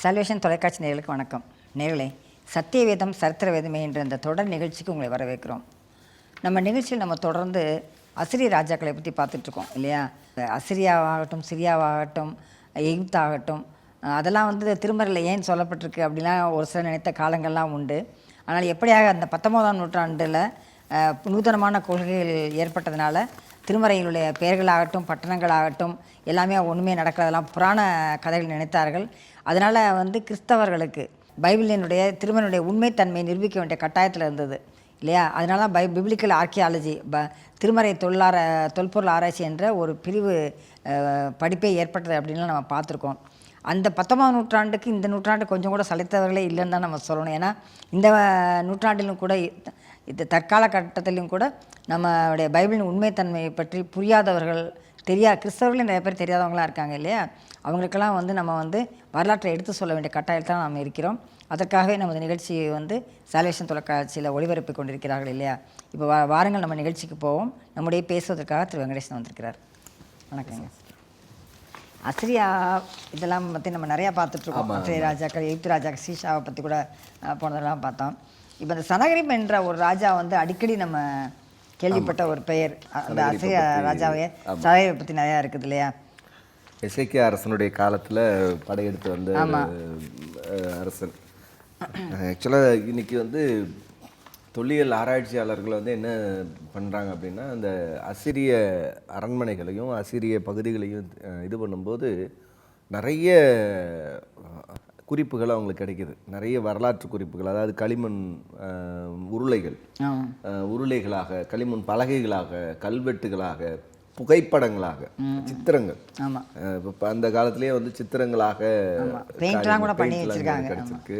Solvation தொலைக்காட்சி நேயர்களுக்கு வணக்கம். நேயர்களே, சத்தியவேதம் சரித்திர வேதமே என்ற இந்த தொடர் நிகழ்ச்சிக்கு உங்களை வரவேற்கிறோம். நம்ம நிகழ்ச்சியில் நம்ம தொடர்ந்து அசிரிய ராஜாக்களை பற்றி பார்த்துட்ருக்கோம் இல்லையா? அசிரியாவாகட்டும், சிரியாவாகட்டும், எகிப்தாகட்டும், அதெல்லாம் திருமறையில் ஏன் சொல்லப்பட்டிருக்கு அப்படிலாம் ஒரு சில நினைத்த காலங்கள்லாம் உண்டு. ஆனால் எப்படியாக அந்த 19ஆம் நூற்றாண்டில் நூதனமான கொள்கைகள் ஏற்பட்டதுனால திருமறையிலுடைய பெயர்களாகட்டும், பட்டணங்களாகட்டும் எல்லாமே ஒன்றுமே நடக்கிறதெல்லாம் புராண கதைகள் நினைத்தார்கள். அதனால் கிறிஸ்தவர்களுக்கு பைபிளினுடைய திருமறையினுடைய உண்மைத்தன்மையை நிரூபிக்க வேண்டிய கட்டாயத்தில் இருந்தது இல்லையா? அதனால தான் பிப்ளிக்கல் ஆர்கியாலஜி திருமறை தொல்பொருள் ஆராய்ச்சி என்ற ஒரு பிரிவு படிப்பே ஏற்பட்டது அப்படின்லாம் நம்ம பார்த்துருக்கோம். அந்த 19ஆம் நூற்றாண்டுக்கு இந்த நூற்றாண்டு கொஞ்சம் கூட சளைத்தவர்களே இல்லைன்னு தான் நம்ம சொல்லணும். ஏன்னா இந்த நூற்றாண்டிலும் கூட இந்த தற்கால கட்டத்திலும் கூட நம்மளுடைய பைபிளின் உண்மைத்தன்மையை பற்றி புரியாதவர்கள், கிறிஸ்தவர்களே நிறைய பேர் தெரியாதவங்களாம் இருக்காங்க இல்லையா? அவங்களுக்கெல்லாம் நம்ம வரலாற்றை எடுத்து சொல்ல வேண்டிய கட்டாயத்தில் தான் நாம் இருக்கிறோம். அதற்காகவே நமது நிகழ்ச்சியை சால்வேஷன் தொலைக்காட்சியில் ஒளிபரப்பி கொண்டிருக்கிறார்கள் இல்லையா? இப்போ வாருங்கள் நம்ம நிகழ்ச்சிக்கு போவோம். நம்முடைய பேசுவதற்காக திரு வெங்கடேசன் வந்திருக்கிறார். வணக்கங்க. அசிரியா இதெல்லாம் பற்றி நம்ம நிறையா பார்த்துட்ருக்கோம். அசிரிய ராஜாக்கள், எகிப்து ராஜாக்கள், சீஷாவை பற்றி கூட போனதெல்லாம் பார்த்தோம். இப்போ இந்த சனகரிப் என்ற ஒரு ராஜா அடிக்கடி நம்ம கேள்விப்பட்ட ஒரு பெயர். அந்த அசிரிய ராஜாவே சனகரிப்பை பற்றி நிறையா இருக்குது இல்லையா? எசேக்கியா அரசனுடைய காலத்தில் படையெடுத்து வந்த அரசன். ஆக்சுவலாக இன்றைக்கி தொல்லியல் ஆராய்ச்சியாளர்கள் என்ன பண்ணுறாங்க அப்படின்னா, அந்த அசிரிய அரண்மனைகளையும் அசிரிய பகுதிகளையும் இது பண்ணும்போது நிறைய குறிப்புகள் அவங்களுக்கு கிடைக்கிது. நிறைய வரலாற்று குறிப்புகள், அதாவது களிமண் உருளைகளாக, களிமண் பலகைகளாக, கல்வெட்டுகளாக, புகைப்படங்களாக, சித்திரங்கள். இப்போ அந்த காலத்திலேயே சித்திரங்களாக கிடைச்சிருக்கு,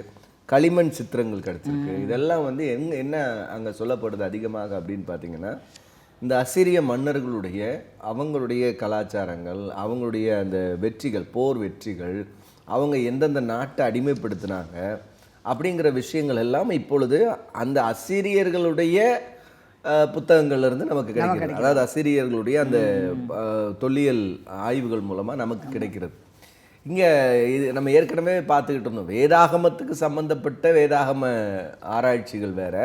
களிமண் சித்திரங்கள் கிடைச்சிருக்கு. இதெல்லாம் என்ன அங்கே சொல்லப்படுது அதிகமாக அப்படின்னு பார்த்தீங்கன்னா, இந்த அசிரிய மன்னர்களுடைய அவங்களுடைய கலாச்சாரங்கள், அவங்களுடைய அந்த வெற்றிகள், போர் வெற்றிகள், அவங்க எந்தெந்த நாட்டை அடிமைப்படுத்தினாங்க அப்படிங்கிற விஷயங்கள் எல்லாம் இப்பொழுது அந்த அசிரியர்களுடைய புத்தகங்கள்லேருந்து நமக்கு கிடைக்கிறது. அதாவது அசிரியர்களுடைய அந்த தொல்லியல் ஆய்வுகள் மூலமாக நமக்கு கிடைக்கிறது. இங்கே இது நம்ம ஏற்கனவே பார்த்துக்கிட்டு இருந்தோம். வேதாகமத்துக்கு சம்பந்தப்பட்ட வேதாகம ஆராய்ச்சிகள் வேற,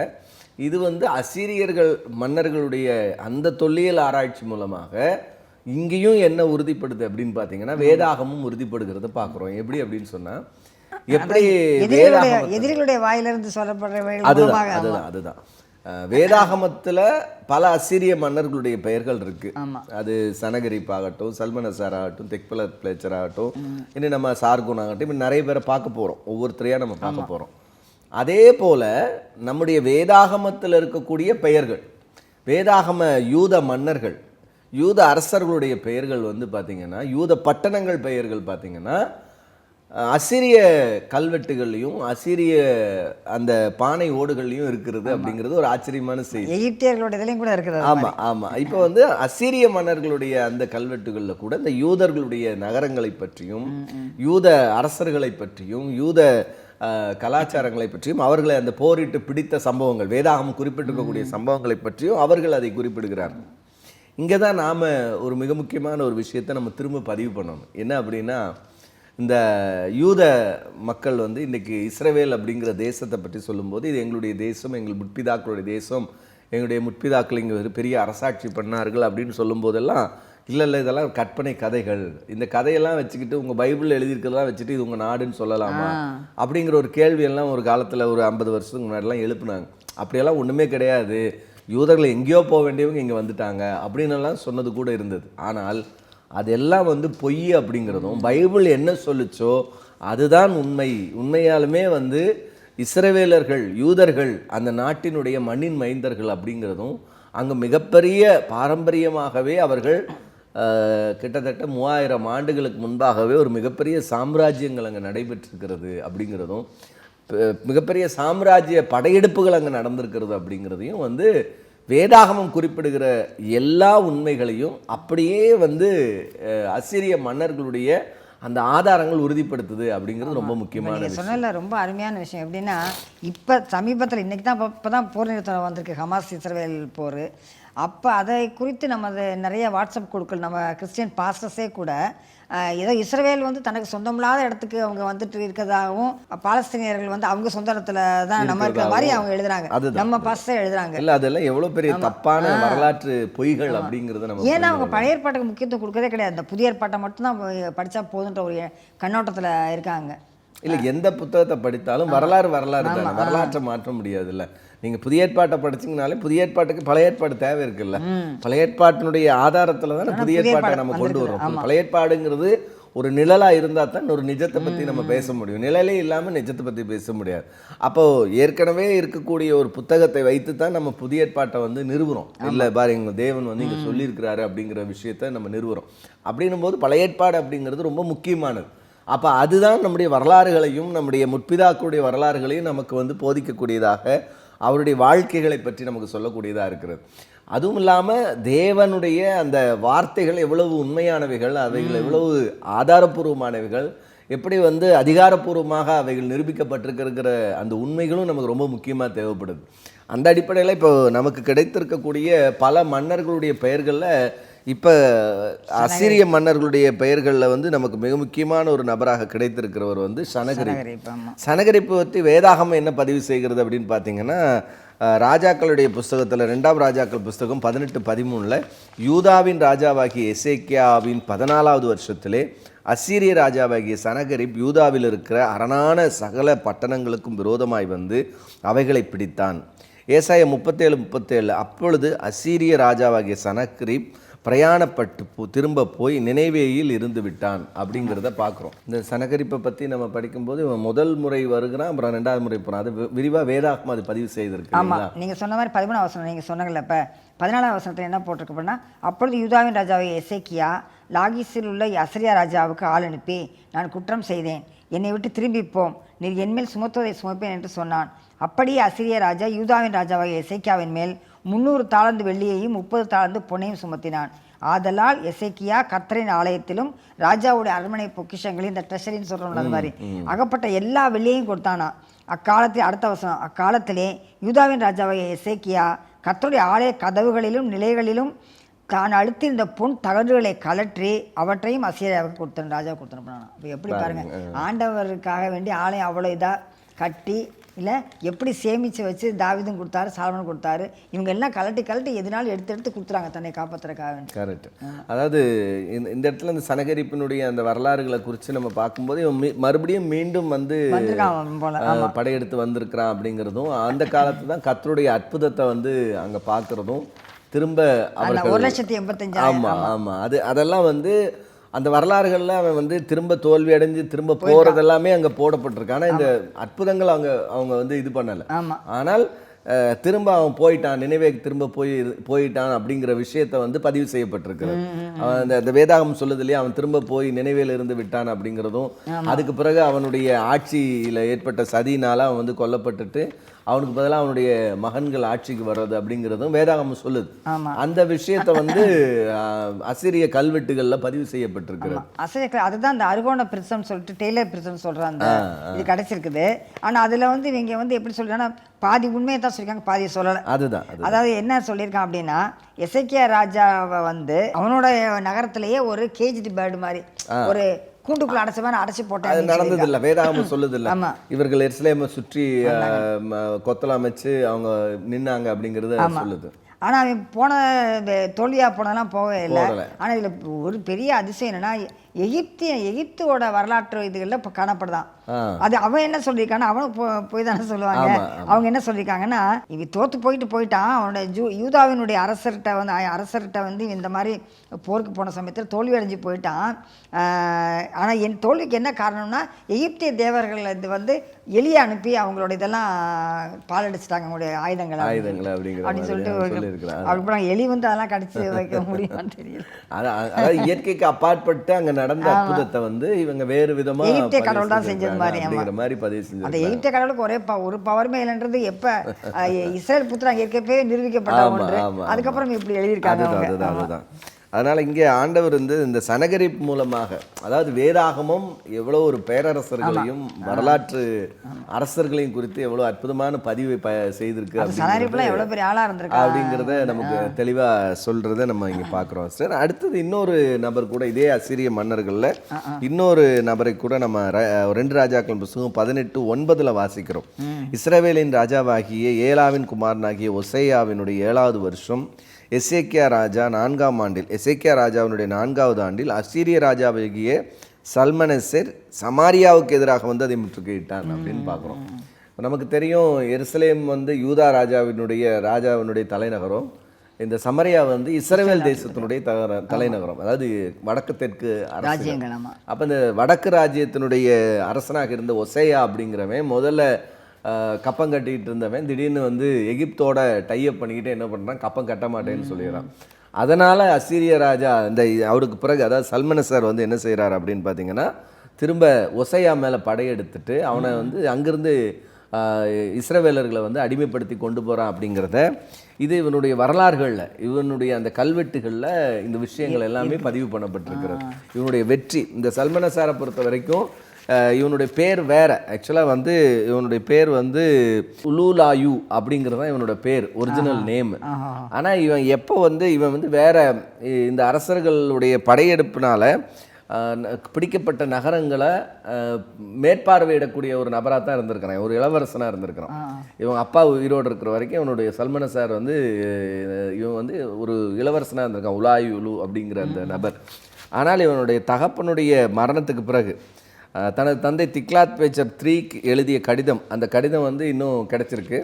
இது அசிரியர்கள் மன்னர்களுடைய அந்த தொல்லியல் ஆராய்ச்சி மூலமாக இங்கேயும் என்ன உறுதிப்படுது அப்படின்னு பார்த்தீங்கன்னா, வேதாகமும் உறுதிப்படுகிறத பார்க்குறோம். எப்படி அப்படின்னு சொன்னால், எப்படி எதிரிகளுடைய வாயிலிருந்து சொல்லப்படுற அதுதான் வேதாகமத்தில் பல அசிரிய மன்னர்களுடைய பெயர்கள் இருக்கு. அது சனகரிப் ஆகட்டும், சல்மனசார் ஆகட்டும், தெக்பலத்பிளேச்சர் ஆகட்டும், இன்னும் நம்ம சார்குன் ஆகட்டும், இப்படி நிறைய பேரை பார்க்க போகிறோம். ஒவ்வொருத்தரையாக நம்ம பார்க்க போகிறோம். அதே போல் நம்முடைய வேதாகமத்தில் இருக்கக்கூடிய பெயர்கள், வேதாகம யூத மன்னர்கள், யூத அரசர்களுடைய பெயர்கள் பார்த்திங்கன்னா, யூத பட்டணங்கள் பெயர்கள் பார்த்திங்கன்னா அசிரிய கல்வெட்டுகள்லையும் அசிரிய அந்த பானை ஓடுகள்லையும் இருக்கிறது அப்படிங்கிறது ஒரு ஆச்சரியமான செய்தி. எகிப்தியர்களுடைய இதுலையும் கூட இருக்குது. ஆமாம். இப்போ அசிரிய மன்னர்களுடைய அந்த கல்வெட்டுகளில் கூட இந்த யூதர்களுடைய நகரங்களை பற்றியும், யூத அரசர்களை பற்றியும், யூத கலாச்சாரங்களை பற்றியும், அவர்களை அந்த போரிட்டு பிடித்த சம்பவங்கள், வேதாகமம் குறிப்பிட்டிருக்கக்கூடிய சம்பவங்களை பற்றியும் அவர்கள் அதை குறிப்பிடுகிறார்கள். இங்கே தான் நாம் ஒரு மிக முக்கியமான ஒரு விஷயத்தை நம்ம திரும்ப பதிவு பண்ணணும். என்ன அப்படின்னா, இந்த யூத மக்கள் இன்றைக்கி இஸ்ரவேல் அப்படிங்கிற தேசத்தை பற்றி சொல்லும்போது, இது எங்களுடைய தேசம், எங்கள் முற்பிதாக்களுடைய தேசம், எங்களுடைய முற்பிதாக்கள் இங்கே ஒரு பெரிய அரசாட்சி பண்ணார்கள் அப்படின்னு சொல்லும்போதெல்லாம், இல்லை இதெல்லாம் கற்பனை கதைகள், இந்த கதையெல்லாம் வச்சுக்கிட்டு உங்கள் பைபிளில் எழுதியிருக்கிறதெல்லாம் வச்சுட்டு இது உங்கள் நாடுன்னு சொல்லலாமா அப்படிங்கிற ஒரு கேள்வியெல்லாம் ஒரு காலத்தில் ஒரு 50 வருஷத்துக்கு முன்னாடிலாம் எழுப்புனாங்க. அப்படியெல்லாம் ஒன்றுமே கிடையாது, யூதர்கள் எங்கேயோ போக வேண்டியவங்க இங்கே வந்துட்டாங்க அப்படின்னெல்லாம் சொன்னது கூட இருந்தது. ஆனால் அதெல்லாம் பொய் அப்படிங்கிறதும், பைபிள் என்ன சொல்லிச்சோ அதுதான் உண்மை. உண்மையாலுமே இஸ்ரவேலர்கள், யூதர்கள் அந்த நாட்டினுடைய மண்ணின் மைந்தர்கள் அப்படிங்கிறதும், அங்கே மிகப்பெரிய பாரம்பரியமாகவே அவர்கள் கிட்டத்தட்ட 3000 ஆண்டுகளுக்கு முன்பாகவே ஒரு மிகப்பெரிய சாம்ராஜ்யங்கள் அங்கே நடைபெற்றிருக்கிறது அப்படிங்கிறதும், மிகப்பெரிய சாம்ராஜ்ய படையெடுப்புகள் அங்கே நடந்திருக்கிறது அப்படிங்கிறதையும் வேதாகமம் குறிப்பிடுகிற எல்லா உண்மைகளையும் அப்படியே அசிரிய மன்னர்களுடைய அந்த ஆதாரங்கள் உறுதிப்படுத்துது அப்படிங்கிறது ரொம்ப முக்கியமான விஷயம். சொன்னல ரொம்ப அருமையான விஷயம். எப்படின்னா, இப்போ சமீபத்தில் இன்றைக்கி தான் இப்போ தான் போர் நிறுத்தம் வந்திருக்கு, ஹமாஸ் இஸ்ரவேல் போர். அப்போ அதை குறித்து நம்ம நிறைய வாட்ஸ்அப் குழுக்கள் நம்ம கிறிஸ்டியன் பாஸ்டர்ஸே கூட ஏதோ இஸ்ரவேல் வந்து தனக்கு சொந்தமில்லாத இடத்துக்கு அவங்க வந்துட்டு இருக்கிறதாகவும் பாலஸ்தீனியர்கள் வந்து அவங்க சொந்த இடத்துல தான் நம்ம இருக்கிற மாதிரி அவங்க எழுதுறாங்க. நம்ம பாஸ்டர் எழுதுறாங்க. இல்ல அதெல்லாம் எவ்வளவு பெரிய தப்பான வரலாற்று பொய்கள் அப்படிங்கறத நம்ம ஏன்னா அவங்க பழைய ஏற்பாட்டுக்கு முக்கியத்துவம் கொடுக்கறதே கிடையாது. இந்த புதிய ஏற்பாட்டை மட்டும்தான் படிச்சா போதுன்ற ஒரு கண்ணோட்டத்துல இருக்காங்க. இல்ல எந்த புத்தகத்தை படித்தாலும் வரலாறு தானே, வரலாற்றை மாற்ற முடியாது. இல்ல நீங்க புதிய ஏற்பாட்டை படிச்சீங்கனாலே புதிய ஏற்பாட்டுக்கு பழைய ஏற்பாடு தேவை இருக்குல்ல. பழைய ஏற்பாட்டினுடைய ஆதாரத்துல தானே புதிய ஏற்பாட்டை நம்ம கொண்டு வரோம். பழைய ஏற்பாடுங்கிறது ஒரு நிழலா இருந்தா தான் ஒரு நிஜத்தை பத்தி நம்ம பேச முடியும். நிழலே இல்லாம நிஜத்தை பத்தி பேச முடியாது. அப்போ ஏற்கனவே இருக்கக்கூடிய ஒரு புத்தகத்தை வைத்து தான் நம்ம புதிய ஏற்பாட்டை வந்து நிறுவுறோம். இல்ல பாருங்க தேவன் வந்து இங்க சொல்லியிருக்கிறாரு அப்படிங்கிற விஷயத்த நம்ம நிறுவுறோம். அப்படின்னும் போது பழைய ஏற்பாடு அப்படிங்கிறது ரொம்ப முக்கியமானது. அப்போ அதுதான் நம்முடைய வரலாறுகளையும் நம்முடைய முற்பிதாக்களுடைய வரலாறுகளையும் நமக்கு வந்து போதிக்கக்கூடியதாக, அவருடைய வாழ்க்கைகளை பற்றி நமக்கு சொல்லக்கூடியதாக இருக்கிறது. அதுவும் இல்லாமல் தேவனுடைய அந்த வார்த்தைகள் எவ்வளவு உண்மையானவைகள், அவைகள் எவ்வளவு ஆதாரபூர்வமானவைகள், எப்படி வந்து அதிகாரப்பூர்வமாக அவைகள் நிரூபிக்கப்பட்டிருக்கிற அந்த உண்மைகளும் நமக்கு ரொம்ப முக்கியமாக தேவைப்படுது. அந்த அடிப்படையில் இப்போ நமக்கு கிடைத்திருக்கக்கூடிய பல மன்னர்களுடைய பெயர்களில் இப்போ அசிரிய மன்னர்களுடைய பெயர்களில் வந்து நமக்கு மிக முக்கியமான ஒரு நபராக கிடைத்திருக்கிறவர் வந்து சனகரிப். சனகரிப்பு பற்றி வேதாகமம் என்ன பதிவு செய்கிறது அப்படின்னு பார்த்தீங்கன்னா, ராஜாக்களுடைய புஸ்தகத்தில் 2ஆம் ராஜாக்கள் புஸ்தகம் 18:13 யூதாவின் ராஜாவாகிய எசேக்கியாவின் 14வது வருஷத்திலே அசீரிய ராஜாவாகிய சனகரிப் யூதாவில் இருக்கிற அரணான சகல பட்டணங்களுக்கும் விரோதமாய் வந்து அவைகளை பிடித்தான். ஏசாயா 37:37 அப்பொழுது அசீரிய ராஜாவாகிய சனகரிப் பிரயாணப்பட்டு திரும்ப போய் நினைவேயில் இருந்து விட்டான் அப்படிங்கிறத பார்க்குறோம். இந்த சனகரிப்பை பற்றி நம்ம படிக்கும்போது இவன் முதல் முறை வருகிறான், அப்புறம் 2வது முறை போகிறான். அது விரிவாக வேதாகமம் அது பதிவு செய்திருக்கு. ஆமாம், நீங்கள் சொன்ன மாதிரி 13ஆம் வசனம் நீங்கள் சொன்னாங்கல்ல. இப்போ 14ஆம் வசனத்தில் என்ன போட்டிருக்கு அப்படின்னா, அப்பொழுது யூதாவின் ராஜாவை எசேக்கியா லாகீஸில் உள்ள அசரியா ராஜாவுக்கு ஆள் அனுப்பி, நான் குற்றம் செய்தேன், என்னை விட்டு திரும்பிப்போம், நீர் என்மேல் சுமத்துவதை சுமப்பேன் என்று சொன்னான். அப்படியே அசிரிய ராஜா யூதாவின் ராஜாவாகிய எசேக்கியாவின் மேல் 300 தாலந்து வெள்ளியையும் 30 தாலந்து பொன்னையும் சுமத்தினான். ஆதலால் எசேக்கியா கர்த்தரின் ஆலயத்திலும் ராஜாவுடைய அரண்மனை பொக்கிஷங்களையும், இந்த ட்ரெஷரின்னு சொல்கிறோம்ல அது மாதிரி, அகப்பட்ட எல்லா வெள்ளியையும் கொடுத்தானா. அக்காலத்தில் அடுத்த வசனம், அக்காலத்திலே யூதாவின் ராஜாவாகிய எசேக்கியா கர்த்தருடைய ஆலய கதவுகளிலும் நிலைகளிலும் தான் அழுத்திருந்த பொன் தகடுகளை கலற்றி அவற்றையும் அசீரியாவுக்கு கொடுத்தான், ராஜாவுக்கு கொடுத்துருப்பானா. இப்போ எப்படி பாருங்கள், ஆண்டவருக்காக வேண்டி ஆலயம் அவ்வளோ இதாக கட்டி இல்லை எப்படி சேமித்து வச்சு தாவீதும் கொடுத்தாரு, சாலமோனும் கொடுத்தாரு. இவங்க எல்லாம் கலட்டி எதுனாலும் எடுத்து கொடுத்துறாங்க தன்னை காப்பாற்றுறதுக்காக வேண்டி. கரெக்ட். அதாவது இந்த இடத்துல இந்த சனகரிப்பினுடைய அந்த வரலாறுகளை குறித்து நம்ம பார்க்கும்போது இவன் மறுபடியும் மீண்டும் வந்து படையெடுத்து வந்திருக்கிறான் அப்படிங்கிறதும், அந்த காலத்து தான் கர்த்தருடைய அற்புதத்தை வந்து அங்கே பார்க்குறதும், திரும்ப அவர்கள் 1,85,000. ஆமாம் ஆமாம் அதெல்லாம் வந்து அந்த வரலாறுகளில் அவன் வந்து திரும்ப தோல்வி அடைஞ்சு திரும்ப போகிறது எல்லாமே அங்கே போடப்பட்டிருக்கு. ஆனால் இந்த அற்புதங்கள் அவங்க வந்து இது பண்ணலை. ஆனால் திரும்ப அவன் போயிட்டான், நினைவேக்கு திரும்ப போயிட்டான் அப்படிங்கிற விஷயத்தை வந்து பதிவு செய்யப்பட்டிருக்கிறது. அவன் அந்த வேதாகம் சொல்லுது இல்லையா, அவன் திரும்ப போய் நினைவேல இருந்து விட்டான் அப்படிங்கிறதும், அதுக்கு பிறகு அவனுடைய ஆட்சியில் ஏற்பட்ட சதியினால் அவன் வந்து கொல்லப்பட்டுட்டு அவனுக்கு பதிலாக அவனுடைய மகன்கள் ஆட்சிக்கு வர்றது அப்படிங்கிறதும் வேதாகமம் சொல்லுது. அந்த விஷயத்தை வந்து அசிரிய கல்வெட்டுகளில் பதிவு செய்யப்பட்டிருக்கிறது. அசிரிய அதுதான் அந்த அருகோண பிரிசம் சொல்லிட்டு டெய்லர் பிரிசம் சொல்கிறாங்க, இது கிடைச்சிருக்குது. ஆனால் அதில் வந்து இவங்க வந்து எப்படி சொல்றாங்கன்னா, பாதி உண்மையை தான் சொல்லியிருக்காங்க, பாதி சொல்லலை. அதுதான் அதாவது என்ன சொல்லியிருக்கான் அப்படின்னா, எசேக்கியா ராஜாவை வந்து அவனோட நகரத்திலேயே ஒரு கேஜ்டு பேர்டு மாதிரி ஒரு கூண்டுக்குள்ள அடைச்சு போட்டாங்க. நடந்தது இல்லை, வேதாகமம் சொல்லுது இல்லை, இவர்கள் எருசலேமை சுற்றி கொத்தலாம் அமைச்சு அவங்க நின்னாங்க அப்படிங்கிறது சொல்லுது. ஆனால் அவன் போன தோல்வியாக போனதெல்லாம் போகவே இல்லை. ஆனால் இதில் ஒரு பெரிய அதிசயம் என்னன்னா, எகிப்தோட வரலாற்று இதுகளில் இப்போ காணப்படுதான். அது அவன் என்ன சொல்லியிருக்கான்னா, அவனும் போய் தானே சொல்லுவாங்க. அவங்க என்ன சொல்லியிருக்காங்கன்னா, இவன் தோற்று போயிட்டான், அவனோட யூதாவினுடைய அரசர்கிட்ட வந்து இந்த மாதிரி போருக்கு போன சமயத்தில் தோல்வி அடைஞ்சு போயிட்டான். ஆனால் என் தோல்விக்கு என்ன காரணம்னா, எகிப்திய தேவர்கள் இது வந்து எலியை அனுப்பி அவங்களோட இதெல்லாம் பாலடிச்சிட்டாங்க, அவங்களுடைய ஆயுதங்களை அப்படின்னு சொல்லிட்டு. அதுக்கப்புறம் எலி வந்து அதெல்லாம் கடிச்சு வைக்க முடியுமான்னு தெரியல. அதாவது இயற்கைக்கு அப்பாற்பட்டு அங்கே நடந்த அற்புதத்தை வந்து இவங்க வேறு விதமாக எகிப்திய கடவுள் தான் செஞ்சது மாதிரி பதிவு செஞ்சு. அந்த எகிப்திய கடவுளுக்கு ஒரு பவர்மே இல்லைன்றது எப்ப இஸ்ரேல் புத்திரன் ஏற்கனவே நிரூபிக்கப்பட்ட ஒன்று. அதுக்கப்புறம் இப்படி எழுதியிருக்காங்க. அதனால் இங்கே ஆண்டவர் இந்த சனகரிப்பு மூலமாக, அதாவது வேதாகமம் எவ்வளோ ஒரு பேரரசர்களையும் வரலாற்று அரசர்களையும் குறித்து எவ்வளோ அற்புதமான பதிவை செய்திருக்கு எவ்வளோ பெரிய ஆளாக இருந்திருக்கு அப்படிங்கிறத நமக்கு தெளிவாக சொல்கிறத நம்ம இங்கே பார்க்குறோம் சார். அடுத்தது இன்னொரு நபர் கூட இதே அசீரிய மன்னர்களில் இன்னொரு நபரை கூட நம்ம 2 ராஜாக்கள் புத்தகம் 18:9 வாசிக்கிறோம். இஸ்ரவேலின் ராஜாவாகிய ஏலாவின் குமாரனாகிய ஒசேயாவினுடைய 7வது வருஷம் எசேக்கியா ராஜா 4ஆம் ஆண்டில், எசேக்கியா ராஜாவினுடைய 4வது ஆண்டில் அசீரிய ராஜாவாகிய சல்மனெசர் சமாரியாவுக்கு எதிராக வந்து அதை முற்றுகையிட்டான் அப்படின்னு பார்க்குறோம். நமக்கு தெரியும் எருசலேம் வந்து யூதா ராஜாவினுடைய தலைநகரம். இந்த சமரியா வந்து இஸ்ரவேல் தேசத்தினுடைய தலைநகரம், அதாவது வடக்கு தெற்கு ராஜ்யங்கள். அப்போ இந்த வடக்கு ராஜ்யத்தினுடைய அரசனாக இருந்த ஒசேயா அப்படிங்கிறவன் முதல்ல கப்பம் கட்டிகிட்டு இருந்தவன் திடீர்னு வந்து எகிப்தோட டைஅப் பண்ணிக்கிட்டு என்ன பண்ணுறான், கப்பம் கட்ட மாட்டேன்னு சொல்லிடுறான். அதனால் அசீரிய ராஜா அவருக்கு பிறகு, அதாவது சல்மனெசர் வந்து என்ன செய்கிறார் அப்படின்னு பார்த்தீங்கன்னா, திரும்ப ஒசையா மேலே படையெடுத்துட்டு அவனை வந்து அங்கிருந்து இஸ்ரவேலர்களை வந்து அடிமைப்படுத்தி கொண்டு போகிறான் அப்படிங்கிறத இது இவனுடைய வரலாறுகளில், இவனுடைய அந்த கல்வெட்டுகளில் இந்த விஷயங்கள் எல்லாமே பதிவு பண்ணப்பட்டிருக்கிறது. இவனுடைய வெற்றி, இந்த சல்மனெசாரை பொறுத்த வரைக்கும் இவனுடைய பேர் வேற. ஆக்சுவலாக வந்து இவனுடைய பேர் வந்து உலூலாயு அப்படிங்கிறது தான் இவனோட பேர், ஒரிஜினல் நேம். ஆனால் இவன் வந்து வேற இந்த அரசர்களுடைய படையெடுப்பினால பிடிக்கப்பட்ட நகரங்களை மேற்பார்வையிடக்கூடிய ஒரு நபராக தான் இருந்திருக்கிறான், ஒரு இளவரசனாக இருந்திருக்கிறான். இவன் அப்பா உயிரோடு இருக்கிற வரைக்கும் இவனுடைய சல்மனெசார் வந்து இவன் வந்து ஒரு இளவரசனாக இருந்திருக்கான், உலாயுலு அப்படிங்கிற அந்த நபர். ஆனால் இவனுடைய தகப்பனுடைய மரணத்துக்கு பிறகு தனது தந்தை திக்லாத்-பேச்சர் III எழுதிய கடிதம், அந்த கடிதம் வந்து இன்னும் கிடச்சிருக்கு.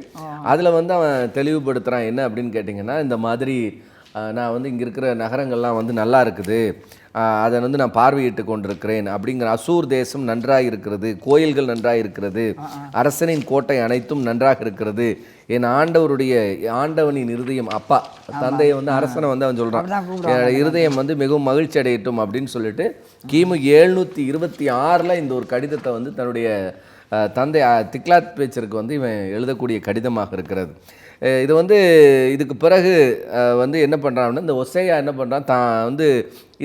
அதில் வந்து அவன் தெளிவுபடுத்துகிறான் என்ன அப்படின்னு கேட்டிங்கன்னா, இந்த மாதிரி நான் வந்து இங்கே இருக்கிற நகரங்கள்லாம் வந்து நல்லா இருக்குது, அதை வந்து நான் பார்வையிட்டு கொண்டிருக்கிறேன் அப்படிங்கிற. அசூர் தேசம் நன்றாக இருக்கிறது, கோயில்கள் நன்றாக இருக்கிறது, அரசனின் கோட்டை அனைத்தும் நன்றாக இருக்கிறது, என் ஆண்டவனின் இருதயம், அப்பா தந்தையை வந்து அரசனை வந்து அவன் சொல்கிறான், இருதயம் வந்து மிகவும் மகிழ்ச்சி அடையட்டும் அப்படின்னு சொல்லிட்டு கிமு 726 இந்த ஒரு கடிதத்தை வந்து தன்னுடைய தந்தை திக்லாத்-பேச்சருக்கு வந்து இவன் எழுதக்கூடிய கடிதமாக இருக்கிறது. இது வந்து இதுக்கு பிறகு வந்து என்ன பண்ணுறான்னா, இந்த ஒசேயா என்ன பண்ணுறான், தான் வந்து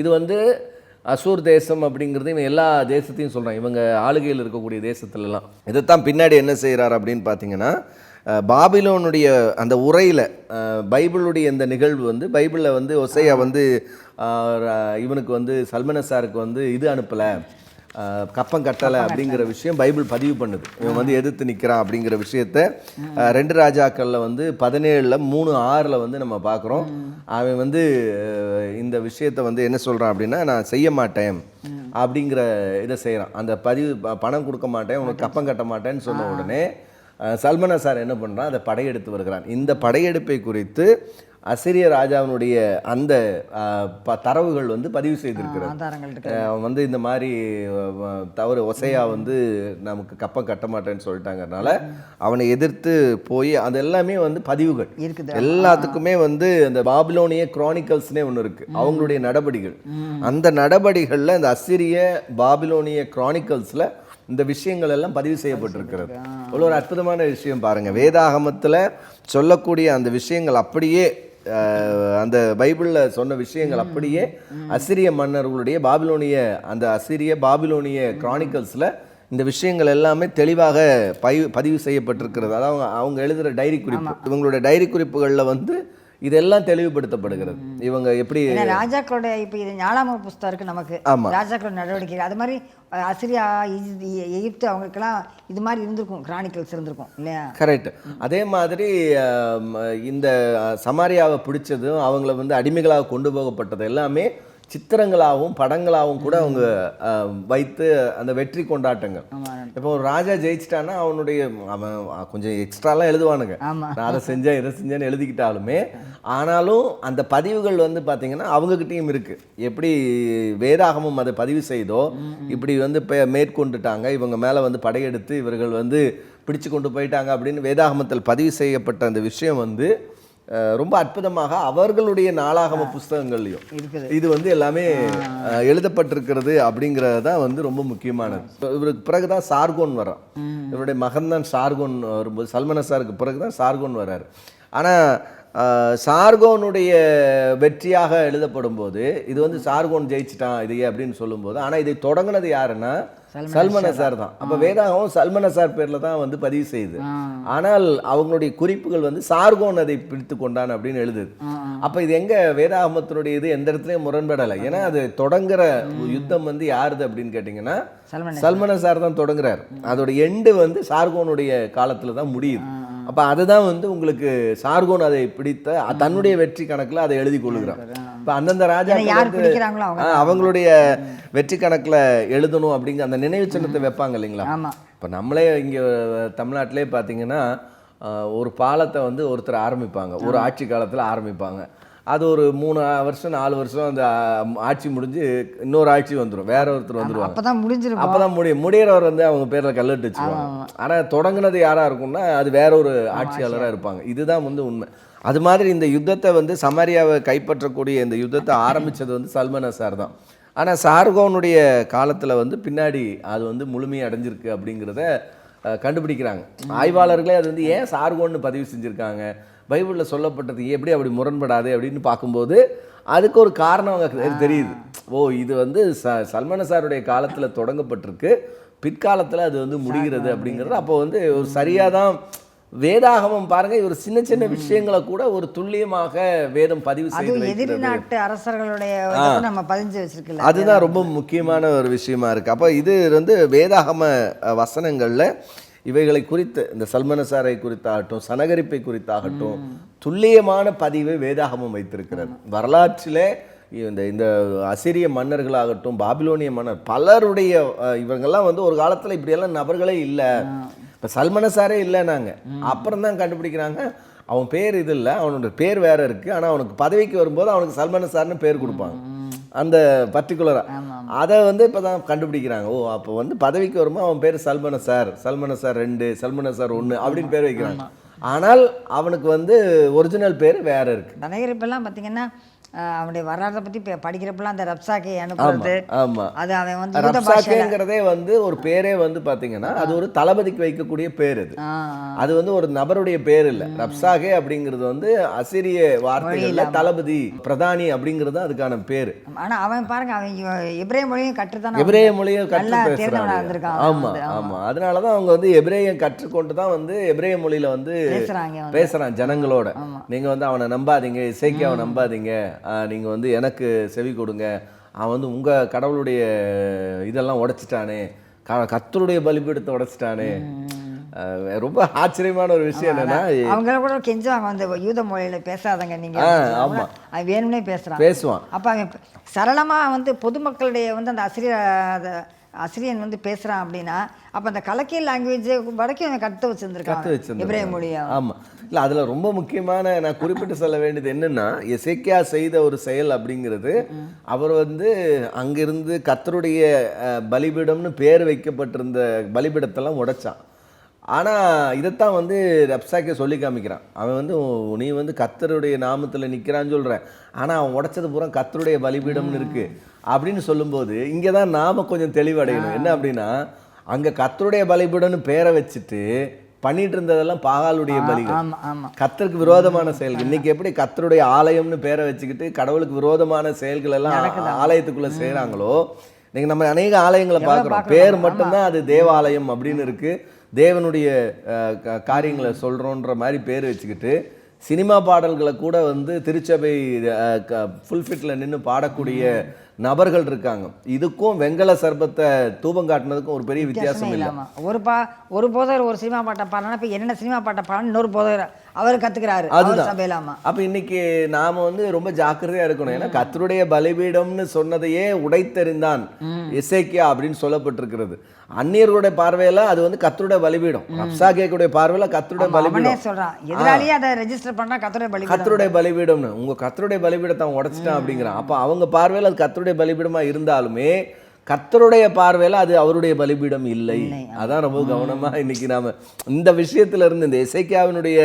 இது வந்து அசூர் தேசம் அப்படிங்கிறது இவன் எல்லா தேசத்தையும் சொல்கிறான், இவங்க ஆளுகையில் இருக்கக்கூடிய தேசத்துலலாம். இதைத்தான் பின்னாடி என்ன செய்கிறார் அப்படின்னு பார்த்தீங்கன்னா, பாபிலோனுடைய அந்த உரையில் பைபிளுடைய இந்த நிகழ்வு வந்து பைபிளில் வந்து ஒசேயா வந்து இவனுக்கு வந்து சல்மனெசாருக்கு வந்து இது அனுப்பலை, கப்பம் கட்டலை அப்படிங்கிற விஷயம் பைபிள் பதிவு பண்ணுது. இவன் வந்து எதிர்த்து நிற்கிறான் அப்படிங்கிற விஷயத்த 2 ராஜாக்களில் வந்து 17:3-6 வந்து நம்ம பார்க்குறோம். அவன் வந்து இந்த விஷயத்தை வந்து என்ன சொல்கிறான் அப்படின்னா, நான் செய்ய மாட்டேன் அப்படிங்கிற இதை செய்கிறான். அந்த பதிவு பணம் கொடுக்க மாட்டேன், உனக்கு கப்பம் கட்ட மாட்டேன்னு சொன்ன உடனே சல்மனெசார் என்ன பண்ணுறான், அதை படையெடுத்து வருகிறான். இந்த படையெடுப்பை குறித்து அசிரிய ராஜாவினுடைய அந்த தரவுகள் வந்து பதிவு செய்திருக்கிறது. வந்து இந்த மாதிரி தவறு ஒசையா வந்து நமக்கு கப்பம் கட்ட மாட்டேன்னு சொல்லிட்டாங்கனால அவனை எதிர்த்து போய் அது எல்லாமே வந்து பதிவுகள் எல்லாத்துக்குமே வந்து அந்த பாபிலோனிய குரானிக்கல்ஸ்னே ஒன்று இருக்குது, அவங்களுடைய நடபடிகள். அந்த நடபடிகளில் இந்த அசிரிய பாபிலோனிய குரானிக்கல்ஸில் இந்த விஷயங்கள் எல்லாம் பதிவு செய்யப்பட்டிருக்கிறது. அவ்வளோ ஒரு அற்புதமான விஷயம் பாருங்கள். வேதாகமத்தில் சொல்லக்கூடிய அந்த விஷயங்கள் அப்படியே, அந்த பைபிளில் சொன்ன விஷயங்கள் அப்படியே அசிரிய மன்னர்களுடைய பாபிலோனிய கிரானிக்கல்ஸில் இந்த விஷயங்கள் எல்லாமே தெளிவாக பதிவு செய்யப்பட்டிருக்கிறது. அதாவது அவங்க எழுதுகிற டைரி குறிப்பு, இவங்களுடைய டைரி குறிப்புகளில் வந்து இதெல்லாம் தெளிவுபடுத்தப்படுகிறது. இவங்க எப்படி ராஜாக்களோட இப்போ இது 4ஆம் புஸ்தகம் இருக்குது நமக்கு, ராஜாக்களோட நடவடிக்கை. அது மாதிரி அசிரியா, எகிப்து அவங்களுக்கெல்லாம் இது மாதிரி இருந்திருக்கும், கிரானிக்கல்ஸ் இருந்திருக்கும் இல்லையா? கரெக்ட். அதே மாதிரி இந்த சமாரியாவை பிடிச்சதும் அவங்கள வந்து அடிமைகளாக கொண்டு போகப்பட்டது எல்லாமே சித்திரங்களாகவும் படங்களாகவும் கூட அவங்க வைத்து அந்த வெற்றி கொண்டாட்டங்கள். இப்போ ஒரு ராஜா ஜெயிச்சிட்டான்னா அவன் கொஞ்சம் எக்ஸ்ட்ராலாம் எழுதுவானுங்க, நான் அதை செஞ்சேன் இதை செஞ்சேன்னு எழுதிக்கிட்டாலுமே, ஆனாலும் அந்த பதிவுகள் வந்து பார்த்தீங்கன்னா அவங்கக்கிட்டையும் இருக்குது. எப்படி வேதாகமும் அதை பதிவு செய்தோ, இப்படி வந்து மேற்கொண்டுட்டாங்க, இவங்க மேலே வந்து படையெடுத்து இவர்கள் வந்து பிடிச்சு கொண்டு போயிட்டாங்க அப்படின்னு வேதாகமத்தில் பதிவு செய்யப்பட்ட அந்த விஷயம் வந்து ரொம்ப அற்புதமாக அவர்களுடைய நாளாகம புஸ்தகங்கள்லையும் இது வந்து எல்லாமே எழுதப்பட்டிருக்கிறது அப்படிங்கிறது தான் வந்து ரொம்ப முக்கியமானது. இவருக்கு பிறகுதான் சார்கோன் வர்றான், இவருடைய மகன் தான் சார்கோன் வரும்போது, சல்மனெசாருக்கு பிறகுதான் சார்கோன் வர்றாரு. ஆனால் சார்கோனுடைய வெற்றியாக எழுதப்படும் போது இது வந்து சார்கோன் ஜெயிச்சிட்டான் இதையே அப்படின்னு சொல்லும்போது, ஆனால் இதை தொடங்கினது யாருன்னா சல்மனசார் தான். அப்போ வேதாகமம் சல்மனசார் பேரில் தான் வந்து பதிவு செய்யுது. ஆனால் அவங்களுடைய குறிப்புகள் வந்து சார்கோன் அதை பிடித்து கொண்டான் அப்படின்னு எழுதுது. அப்போ இது எங்க வேதாகமத்தினுடைய இது எந்த இடத்துலையும் முரண்படலை. ஏன்னா அது தொடங்குற யுத்தம் வந்து யாருது அப்படின்னு கேட்டிங்கன்னா சல்மனசார் தான் தொடங்குறாரு. அதோட எண்டு வந்து சார்கோனுடைய காலத்தில் தான் முடியுது. அப்போ அதுதான் வந்து உங்களுக்கு சார்கோன் அதை பிடித்த தன்னுடைய வெற்றி கணக்கில் அதை எழுதி கொள்ளுகிறான். இப்போ அந்தந்த ராஜா அவங்களுடைய வெற்றி கணக்கில் எழுதணும் அப்படிங்கிற அந்த நினைவு சின்னத்தை வைப்பாங்க இல்லைங்களா. இப்போ நம்மளே இங்கே தமிழ்நாட்டிலே பார்த்தீங்கன்னா ஒரு பாலத்தை வந்து ஒருத்தர் ஆரம்பிப்பாங்க, ஒரு ஆட்சி காலத்தில் ஆரம்பிப்பாங்க. அது ஒரு 3 வருஷம் 4 வருஷம் அந்த ஆட்சி முடிஞ்சு இன்னொரு ஆட்சி வந்துடும், வேற ஒருத்தர் வந்துடுவாங்க. அப்போதான் முடியறவர் வந்து அவங்க பேரில் கல்வெட்டு வச்சுருவாங்க. ஆனால் தொடங்குனது யாராக இருக்கும்னா அது வேற ஒரு ஆட்சியாளராக இருப்பாங்க. இதுதான் வந்து உண்மை. அது மாதிரி இந்த யுத்தத்தை வந்து சமாரியாவை கைப்பற்றக்கூடிய இந்த யுத்தத்தை ஆரம்பித்தது வந்து சல்மனசார் தான். ஆனால் சார்கோனுடைய காலத்தில் வந்து பின்னாடி அது வந்து முழுமையை அடைஞ்சிருக்கு அப்படிங்கிறத கண்டுபிடிக்கிறாங்க ஆய்வாளர்களே. அது வந்து ஏன் சார்கோன்னு பதிவு செஞ்சுருக்காங்க, பைபிளில் சொல்லப்பட்டது எப்படி அப்படி முரண்படாது அப்படின்னு பார்க்கும்போது அதுக்கு ஒரு காரணம் அவங்க தெரியுது. இது வந்து சல்மனசாருடைய காலத்தில் தொடங்கப்பட்டிருக்கு, பிற்காலத்தில் அது வந்து முடிகிறது அப்படிங்கிறது. அப்போ வந்து ஒரு சரியாக தான் வேதாகமம் பாருங்க, ஒரு சின்ன சின்ன விஷயங்களை கூட ஒரு துல்லியமாக வேதம் பதிவு செய்து எதிர்நாட்டு அரசர்களுடைய நம்ம பதிஞ்சு வச்சிருக்கல. அதுதான் ரொம்ப முக்கியமான ஒரு விஷயமா இருக்கு. அப்போ இது வந்து வேதாகம வசனங்கள்ல இவைகளை குறித்து இந்த சல்மனசாரை குறித்தாகட்டும் சனகரிப்பை குறித்தாகட்டும் துல்லியமான பதிவை வேதாகமம் வைத்திருக்கிறது. வரலாற்றிலே இந்த அசிரிய மன்னர்களாகட்டும் பாபிலோனிய மன்னர் பலருடைய இவங்கெல்லாம் வந்து ஒரு காலத்தில் இப்படியெல்லாம் நபர்களே இல்லை. இப்போ சல்மனசாரே இல்லைனாங்க, அப்புறம் தான் கண்டுபிடிக்கிறாங்க அவன் பேர் இது இல்லை, அவனோட பேர் வேற இருக்குது. ஆனால் அவனுக்கு பதவிக்கு வரும்போது அவனுக்கு சல்மனசார்னு பேர் கொடுப்பாங்க அந்த பர்டிகுலராக. அதை வந்து இப்போ தான் கண்டுபிடிக்கிறாங்க. அப்போ வந்து பதவிக்கு வரும்போது அவன் பேர் சல்மனசார் 2 சல்மனசார் 1 அப்படின்னு பேர் வைக்கிறாங்க. ஆனால் அவனுக்கு வந்து ஒரிஜினல் பேர் வேற இருக்கு. நகரிப்பெல்லாம் பார்த்தீங்கன்னா அவனுடைய வரலாற்றை பற்றி படிக்கிறப்பெல்லாம் அந்த ரப்சாக்கை அனுப்புறது. அது அவன் வந்து ரப்சாக்கேங்கிறதே வந்து ஒரு பேரே வந்து பார்த்தீங்கன்னா அது ஒரு தளபதிக்கு வைக்கக்கூடிய பேர். அது வந்து ஒரு நபருடைய பேர் இல்லை. ரப்சாகே அப்படிங்கிறது வந்து அசிரிய வார்த்தைகள்ல தளபதி பிரதானி அப்படிங்கிறது அதுக்கான பேர். ஆனால் அவன் பாருங்க அவன் எபிரேய மொழியும் கற்றுத்தான், எபிரேய மொழியும் கற்று பேசுறாங்க. ஆமா அதனால தான் அவங்க வந்து எபிரேயம் கற்றுக்கொண்டு தான் வந்து எபிரேய மொழியில வந்து பேசுறான் ஜனங்களோட. நீங்க வந்து அவனை நம்பாதீங்க, இசைக்கியாவை நம்பாதீங்க, நீங்கள் வந்து எனக்கு செவி கொடுங்க, அவன் வந்து உங்கள் கடவுளுடைய இதெல்லாம் உடைச்சிட்டானே, கர்த்தருடைய பலிபீடத்தை உடைச்சிட்டானே. ரொம்ப ஆச்சரியமான ஒரு விஷயம் என்னன்னா அவங்க கூட கெஞ்சுவாங்க வந்து யூத மொழியில பேசாதங்க நீங்க. ஆமா வேணும்னே பேசுவான். அப்ப அவன் சரளமா வந்து பொதுமக்களுடைய வந்து அந்த அசிரியன் வந்து பேசுகிறான் அப்படின்னா அப்போ அந்த கலக்கிய லாங்குவேஜ் வடக்கும் அவன் கற்று வச்சுருந்துருக்கான் எபிரேய மொழியா. ஆமாம் இல்லை அதில் ரொம்ப முக்கியமான நான் குறிப்பிட்டு சொல்ல வேண்டியது என்னென்னா எசேக்கியா செய்த ஒரு செயல் அப்படிங்கிறது அவர் வந்து அங்கிருந்து கர்த்தருடைய பலிபீடம்னு பேர் வைக்கப்பட்டிருந்த பலிபீடத்தெல்லாம் உடைச்சான். ஆனால் இதைத்தான் வந்து ரப்சாக்கே சொல்லி காமிக்கிறான். அவன் வந்து நீ வந்து கர்த்தருடைய நாமத்தில் நிற்கிறான்னு சொல்கிறேன், ஆனால் அவன் உடைச்சது பூரா கர்த்தருடைய பலிபீடம்னு இருக்குது அப்படின்னு சொல்லும்போது இங்கே தான் நாம் கொஞ்சம் தெளிவடையணும். என்ன அப்படின்னா அங்கே கர்த்தருடைய பலிபீடம்னு பேரை வச்சுட்டு பண்ணிட்டு இருந்ததெல்லாம் பாகாலுடைய பலிகள், கர்த்தருக்கு விரோதமான செயல்கள். இன்னைக்கு எப்படி கர்த்தருடைய ஆலயம்னு பேரை வச்சுக்கிட்டு கடவுளுக்கு விரோதமான செயல்கள் எல்லாம் ஆலயத்துக்குள்ளே செய்கிறாங்களோ, நீங்கள் நம்ம அநேக ஆலயங்களை பார்க்குறோம், பேர் மட்டும்தான் அது தேவாலயம் அப்படின்னு இருக்குது, தேவனுடைய காரியங்களை சொல்கிறோன்ற மாதிரி பேர் வச்சுக்கிட்டு சினிமா பாடல்களை கூட வந்து திருச்சபை ஃபுல்ஃபிட்டில் நின்று பாடக்கூடிய நபர்கள் இருக்காங்க. இதுக்கும் வெங்கல சர்பத்தை தூபம் காட்டினதுக்கும் ஒரு பெரிய வித்தியாசம் இல்லை. ஒரு போதர் ஒரு சினிமா பாட்டை பாடலாம், இப்போ என்ன சினிமா பாட்டை பாடணும் இன்னொரு போதர் அவர் கற்றுக்கிறாரு. அதுதான் அப்போ இன்னைக்கு நாம் வந்து ரொம்ப ஜாக்கிரதையாக இருக்கணும். ஏன்னா கர்த்தருடைய பலிபீடம்னு சொன்னதையே உடைத்தெறிந்தான் எசேக்கியா அப்படின்னு சொல்லப்பட்டிருக்கிறது. அந்நியர்களுடைய பார்வையில அது வந்து கர்த்தருடைய பலிபீடம், ரப்சாக்கேக்குடைய பார்வையில கர்த்தருடைய பலிபீடம் சொல்றான். எதிராளியே அதை ரெஜிஸ்டர் பண்ணா கர்த்தருடைய பலிபீடம்னு உங்க கர்த்தருடைய பலிபீடத்தை அவன் உடைச்சிட்டான் அப்படிங்கிறான். அப்போ அவங்க பார்வையில் அது கர்த்தருடைய பலிபீடமா இருந்தாலுமே கர்த்தருடைய பார்வையில் அது அவருடைய பலிபீடம் இல்லை. அதான் ரொம்ப கவனமா இன்னைக்கு நாம இந்த விஷயத்துல இருந்து, இந்த எசேக்கியாவினுடைய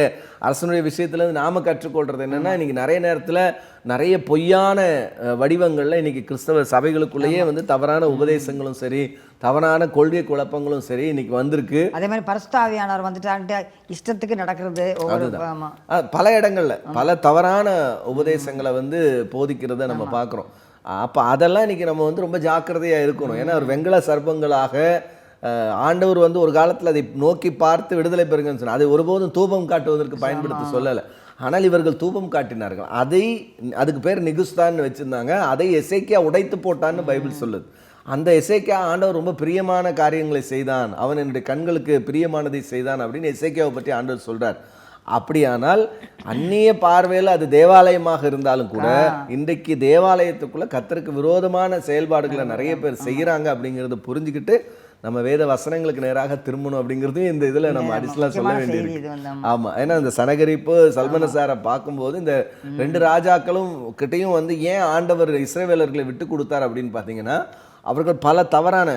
அரசனுடைய விஷயத்துல இருந்து நாம கற்றுக்கொள்றது என்னன்னா, இன்னைக்கு நிறைய நேரத்துல நிறைய பொய்யான வடிவங்கள்ல இன்னைக்கு கிறிஸ்தவ சபைகளுக்குள்ளேயே வந்து தவறான உபதேசங்களும் சரி, தவறான கொள்கை குழப்பங்களும் சரி இன்னைக்கு வந்திருக்கு. அதே மாதிரி பரிசுத்த ஆவியானவர் வந்துட்டான்ட்டு இஷ்டத்துக்கு நடக்கிறது பல இடங்கள்ல பல தவறான உபதேசங்களை வந்து போதிக்கிறத நம்ம பார்க்குறோம். அப்போ அதெல்லாம் இன்னைக்கு நம்ம வந்து ரொம்ப ஜாக்கிரதையாக இருக்கணும். ஏன்னா ஒரு வெங்கல சர்ப்பங்களாக ஆண்டவர் வந்து ஒரு காலத்தில் அதை நோக்கி பார்த்து விடுதலை பெறுங்கன்னு சொன்னார். அதை ஒருபோதும் தூபம் காட்டுவதற்கு பயன்படுத்த சொல்லலை. ஆனால் இவர்கள் தூபம் காட்டினார்கள். அதுக்கு பேர் நிகுஸ்தான்னு வச்சுருந்தாங்க. அதை எசேக்கியா உடைத்து போட்டான்னு பைபிள் சொல்லுது. அந்த எசேக்கியா ஆண்டவர் ரொம்ப பிரியமான காரியங்களை செய்தான், அவன் என்னுடைய கண்களுக்கு பிரியமானதை செய்தான் அப்படின்னு எசேக்கியாவை பற்றி ஆண்டவர் சொல்கிறார். அப்படியானால் அந்நிய பார்வையில் அது தேவாலயமாக இருந்தாலும் கூட இன்றைக்கு தேவாலயத்துக்குள்ள கர்த்தருக்கு விரோதமான செயல்பாடுகளை நிறைய பேர் செய்கிறாங்க அப்படிங்கிறத புரிஞ்சுக்கிட்டு நம்ம வேத வசனங்களுக்கு நேராக திரும்பணும் அப்படிங்கிறது இந்த இதில் நம்ம அடிஷனலாக சொல்ல வேண்டியிருக்கு. ஆமாம், ஏன்னா இந்த சனகரிப்பு சல்மனசாரை பார்க்கும்போது இந்த 2 ராஜாக்களும் கிட்டையும் வந்து ஏன் ஆண்டவர் இஸ்ரவேலர்களை விட்டு கொடுத்தார் அப்படின்னு பார்த்தீங்கன்னா, அவர்கள் பல தவறான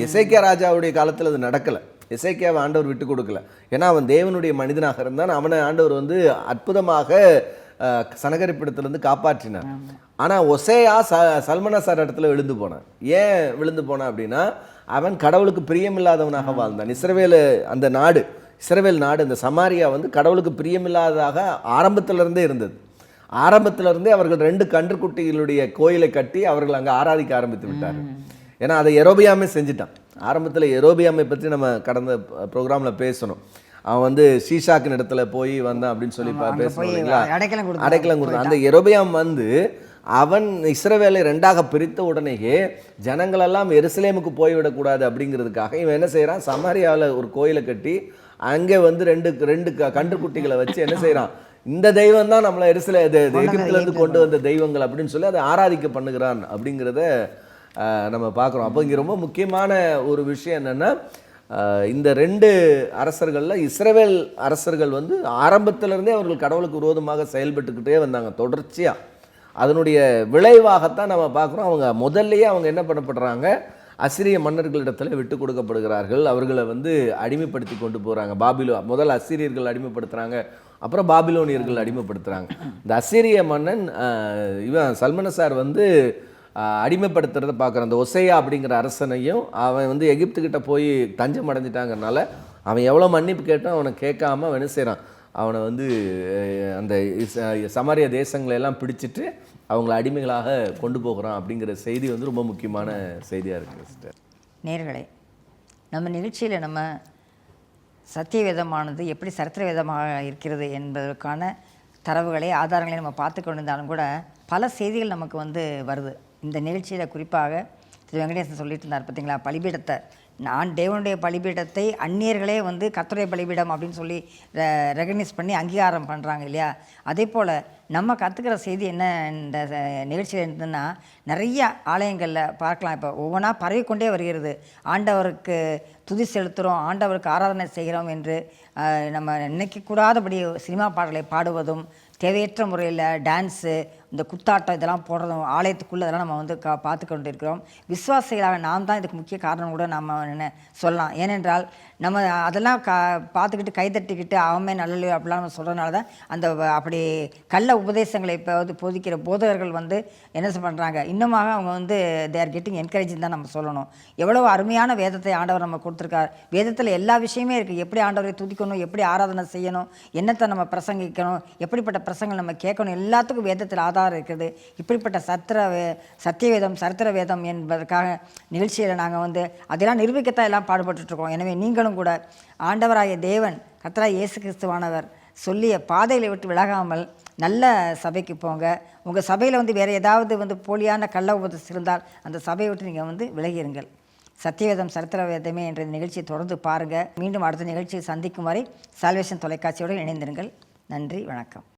எசேக்கியா ராஜாவுடைய காலத்தில் அது நடக்கலை. எசேக்கியாவை ஆண்டவர் விட்டு கொடுக்கல. ஏன்னா அவன் தேவனுடைய மனிதனாக இருந்தான். அவனை ஆண்டவர் வந்து அற்புதமாக சனகரிப்பிடத்திலிருந்து காப்பாற்றினார். ஆனால் ஒசேயா சல்மனசார் இடத்துல விழுந்து போனான். ஏன் விழுந்து போனான் அப்படின்னா, அவன் கடவுளுக்கு பிரியமில்லாதவனாக வாழ்ந்தான். அந்த நாடு, இஸ்ரவேல் நாடு, இந்த சமாரியா வந்து கடவுளுக்கு பிரியமில்லாததாக ஆரம்பத்திலிருந்தே இருந்தது. ஆரம்பத்திலிருந்தே அவர்கள் 2 கன்றுக்குட்டிகளுடைய கோயிலை கட்டி அவர்கள் அங்கே ஆராதிக்க ஆரம்பித்து விட்டார்கள். ஏன்னா அதை எரோபியாமே செஞ்சிட்டான். ஆரம்பத்தில் எரோபியாமை பற்றி நம்ம கடந்த ப்ரோக்ராமில் பேசணும். அவன் வந்து ஷீஷாக்கின் இடத்துல போய் வந்தான் அப்படின்னு சொல்லி பேசணும் இல்லைங்களா, அடைக்கலம் கொடுத்தான். அந்த எரோபியாம் வந்து அவன் இஸ்ரவேலை 2ஆக பிரித்த உடனேயே ஜனங்களெல்லாம் எருசலேமுக்கு போய்விடக்கூடாது அப்படிங்கிறதுக்காக இவன் என்ன செய்கிறான், சமாரியாவில் ஒரு கோயிலை கட்டி அங்கே வந்து 2 கன்றுக்குட்டிகளை வச்சு என்ன செய்கிறான், இந்த தெய்வம் தான் நம்மளை எகிப்திலேருந்து கொண்டு வந்த தெய்வங்கள் அப்படின்னு சொல்லி அதை ஆராதிக்க பண்ணுகிறான் அப்படிங்கிறத நம்ம பார்க்குறோம். அப்போ இங்கே ரொம்ப முக்கியமான ஒரு விஷயம் என்னென்னா, இந்த 2 அரசர்களில் இஸ்ரவேல் அரசர்கள் வந்து ஆரம்பத்திலிருந்தே அவர்கள் கடவுளுக்கு விரோதமாக செயல்பட்டுக்கிட்டே வந்தாங்க தொடர்ச்சியாக. அதனுடைய விளைவாகத்தான் நம்ம பார்க்குறோம். அவங்க முதல்லையே அவங்க என்ன பண்ணப்படுறாங்க, அசிரிய மன்னர்களிடத்தில் விட்டு கொடுக்கப்படுகிறார்கள். அவர்களை வந்து அடிமைப்படுத்தி கொண்டு போகிறாங்க. முதல் அசிரியர்கள் அடிமைப்படுத்துகிறாங்க, அப்புறம் பாபிலோனியர்கள் அடிமைப்படுத்துகிறாங்க. இந்த அசிரிய மன்னன் இவன் சல்மனசார் வந்து அடிமைப்படுத்துறதை பார்க்குறான். அந்த ஒசேயா அப்படிங்கிற அரசனையும் அவன் வந்து எகிப்துக்கிட்ட போய் தஞ்சம் அடைஞ்சிட்டாங்கிறனால அவன் எவ்வளோ மன்னிப்பு கேட்டால் அவனை கேட்காம அவன் என்ன செய்கிறான், அவனை வந்து அந்த சமாரிய தேசங்களை எல்லாம் பிடிச்சிட்டு அவங்கள அடிமைகளாக கொண்டு போகிறான் அப்படிங்கிற செய்தி வந்து ரொம்ப முக்கியமான செய்தியாக இருக்குது சிஸ்டர். நேயர்களே, நம்ம நிகழ்ச்சியில் நம்ம சத்திய வேதமானது எப்படி சரித்திர வேதமாக இருக்கிறது என்பதற்கான தரவுகளை ஆதாரங்களை நம்ம பார்த்து கொண்டிருந்தாலும் கூட பல செய்திகள் நமக்கு வந்து வருது. இந்த நிகழ்ச்சியில் குறிப்பாக திரு வெங்கடேசன் சொல்லிட்டு இருந்தார் பார்த்தீங்களா, பலிபீடத்தை தேவனுடைய பலிபீடத்தை அந்நியர்களே வந்து கர்த்தருடைய பலிபீடம் அப்படின்னு சொல்லி ரெகக்னைஸ் பண்ணி அங்கீகாரம் பண்ணுறாங்க இல்லையா. அதே போல் நம்ம கற்றுக்கிற செய்தி என்ன இந்த நிகழ்ச்சியில் இருந்ததுன்னா, நிறைய ஆலயங்களில் பார்க்கலாம். இப்போ ஒவ்வொன்றா பரவி கொண்டே வருகிறது. ஆண்டவருக்கு துதி செலுத்துகிறோம், ஆண்டவருக்கு ஆராதனை செய்கிறோம் என்று நம்ம நினைக்கக்கூடாதபடி சினிமா பாடலை பாடுவதும், தேவையற்ற முறையில் டான்ஸு, இந்த குத்தாட்டம் இதெல்லாம் போடுறதும் ஆலயத்துக்குள்ளே இதெல்லாம் நம்ம வந்து பார்த்து கொண்டு இருக்கிறோம். விசுவாசிகளாக நாம் தான் இதுக்கு முக்கிய காரணம் கூட நம்ம சொல்லலாம். ஏனென்றால் நம்ம அதெல்லாம் பார்த்துக்கிட்டு கைதட்டிக்கிட்டு அவமே நல்ல அப்படிலாம் நம்ம சொல்கிறதுனால தான் அந்த அப்படி கள்ள உபதேசங்களை இப்போ வந்து போதிக்கிற போதகர்கள் வந்து என்ன பண்ணுறாங்க, இன்னுமாக அவங்க வந்து தே ஆர் கெட்டிங் என்கரேஜிங் தான் நம்ம சொல்லணும். எவ்வளோ அருமையான வேதத்தை ஆண்டவர் நம்ம கொடுத்துருக்கார். வேதத்தில் எல்லா விஷயமே இருக்குது. எப்படி ஆண்டவரை துதிக்கணும், எப்படி ஆராதனை செய்யணும், என்னத்தை நம்ம பிரசங்கிக்கணும், எப்படிப்பட்ட பிரசங்கள் நம்ம கேட்கணும், எல்லாத்துக்கும் வேதத்தில் ஆதாரம் இருக்குது. இப்படிப்பட்ட சத்தியவேதம் சரித்திர வேதம் என்பதற்காக நிகழ்ச்சியில் நாங்கள் வந்து அதெல்லாம் நிரூபிக்கத்தான் எல்லாம் பாடுபட்டுருக்கோம். எனவே நீங்களும் கூட ஆண்டவராகிய தேவன் கர்த்தராகிய இயேசு கிறிஸ்துவானவர் சொல்லிய பாதைகளை விட்டு விலகாமல் நல்ல சபைக்கு போங்க. உங்கள் சபையில் வந்து வேறு ஏதாவது வந்து போலியான கள்ள உபதேசம் இருந்தால் அந்த சபையை விட்டு நீங்கள் வந்து விலகிருங்கள். சத்தியவேதம் சரித்திர வேதமே என்ற நிகழ்ச்சியை தொடர்ந்து பாருங்கள். மீண்டும் அடுத்த நிகழ்ச்சியை சந்திக்கும் வரை சால்வேஷன் தொலைக்காட்சியோடு இணைந்திருங்கள். நன்றி, வணக்கம்.